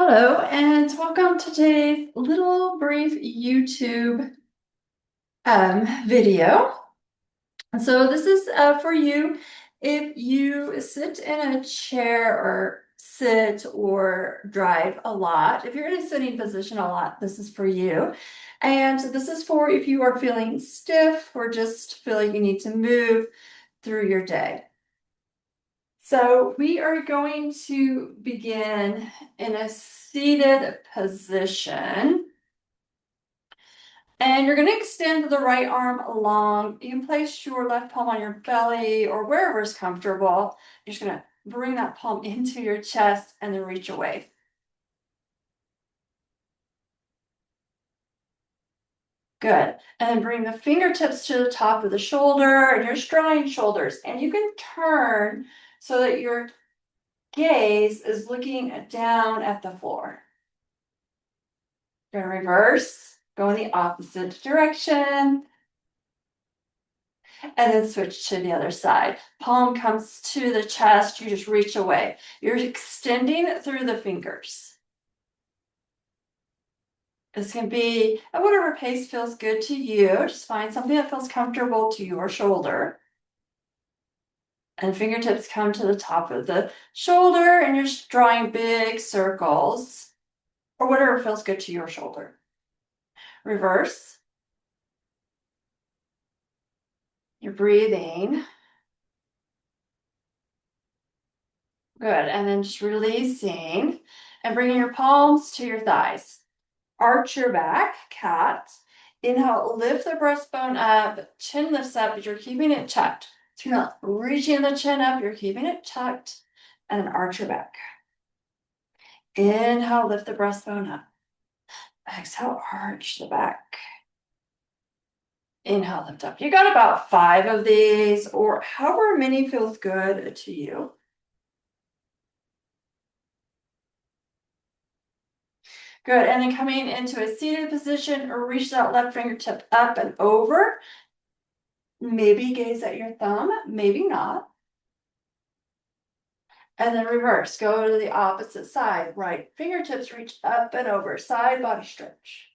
Hello, and welcome to today's little brief YouTube video. So this is for you if you sit in a chair or sit or drive a lot. If you're in a sitting position a lot, this is for you. And this is for if you are feeling stiff or just feel like you need to move through your day. So we are going to begin in a seated position. And you're going to extend the right arm along. You can place your left palm on your belly or wherever is comfortable. You're just going to bring that palm into your chest and then reach away. Good. And then bring the fingertips to the top of the shoulder and you're just drawing shoulders. And you can turn so that your gaze is looking down at the floor. You're going to reverse, go in the opposite direction. And then switch to the other side. Palm comes to the chest, you just reach away. You're extending through the fingers. This can be at whatever pace feels good to you. Just find something that feels comfortable to your shoulder. And fingertips come to the top of the shoulder and you're just drawing big circles or whatever feels good to your shoulder. Reverse. You're breathing. Good. And then just releasing and bringing your palms to your thighs. Arch your back, cat. Inhale, lift the breastbone up, chin lifts up, but you're keeping it tucked. So you're not reaching the chin up, you're keeping it tucked, and then arch your back. Inhale, lift the breastbone up. Exhale, arch the back. Inhale, lift up. You got about 5 of these, or however many feels good to you. Good, and then coming into a seated position, or reach that left fingertip up and over. Maybe gaze at your thumb, maybe not. And then reverse, go to the opposite side. Right fingertips reach up and over, side body stretch.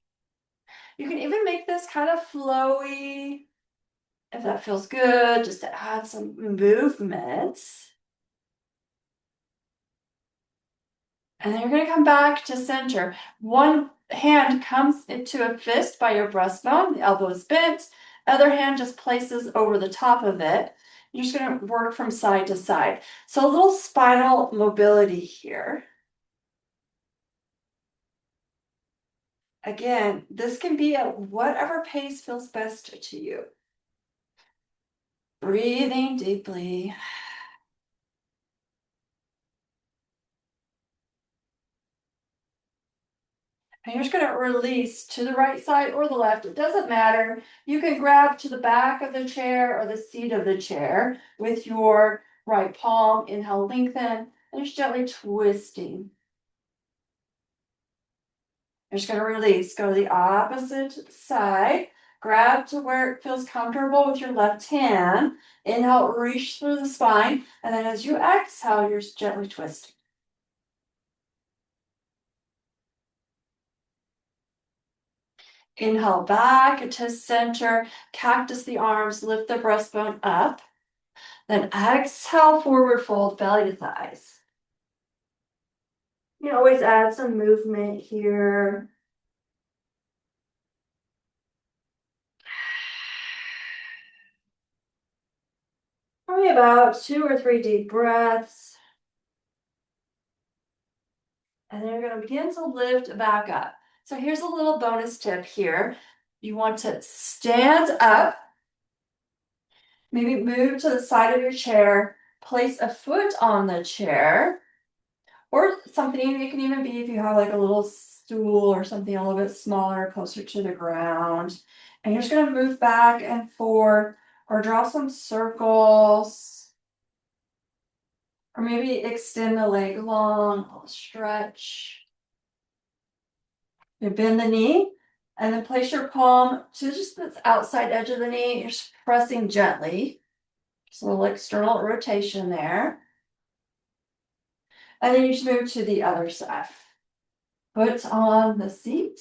You can even make this kind of flowy, if that feels good, just to add some movement. And then you're going to come back to center. One hand comes into a fist by your breastbone, the elbow is bent. Other hand just places over the top of it. You're just going to work from side to side. So a little spinal mobility here. Again, this can be at whatever pace feels best to you. Breathing deeply. And you're just going to release to the right side or the left. It doesn't matter. You can grab to the back of the chair or the seat of the chair with your right palm. Inhale, lengthen, and just gently twisting. You're just going to release. Go to the opposite side. Grab to where it feels comfortable with your left hand. Inhale, reach through the spine. And then as you exhale, you're just gently twisting. Inhale back to center, cactus the arms, lift the breastbone up. Then exhale, forward fold, belly to thighs. You can always add some movement here. Probably about 2 or 3 deep breaths. And then you're going to begin to lift back up. So here's a little bonus tip here. You want to stand up, maybe move to the side of your chair, place a foot on the chair, or something. It can even be if you have like a little stool or something a little bit smaller, closer to the ground. And you're just going to move back and forth or draw some circles. Or maybe extend the leg long, a little stretch. You bend the knee and then place your palm to just the outside edge of the knee. You're just pressing gently. Just a little external rotation there. And then you just move to the other side. Foot on the seat.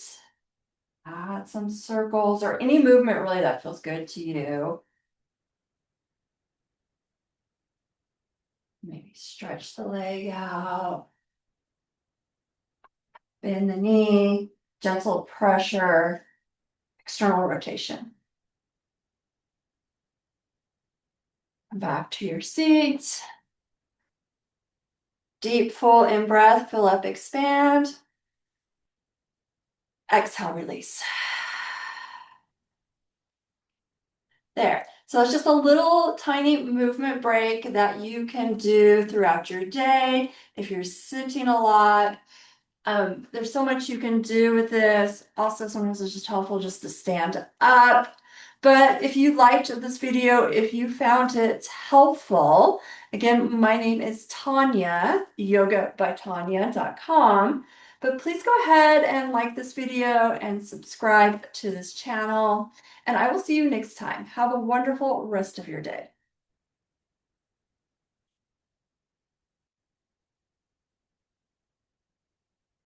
Add some circles or any movement really that feels good to you. Maybe stretch the leg out. Bend the knee, gentle pressure, external rotation. Back to your seat. Deep, full in breath, fill up, expand. Exhale, release. There. So it's just a little tiny movement break that you can do throughout your day. If you're sitting a lot, there's so much you can do with this. Also, sometimes it's just helpful just to stand up. But if you liked this video, if you found it helpful, again, my name is Tonya, yogabytonya.com. But please go ahead and like this video and subscribe to this channel. And I will see you next time. Have a wonderful rest of your day.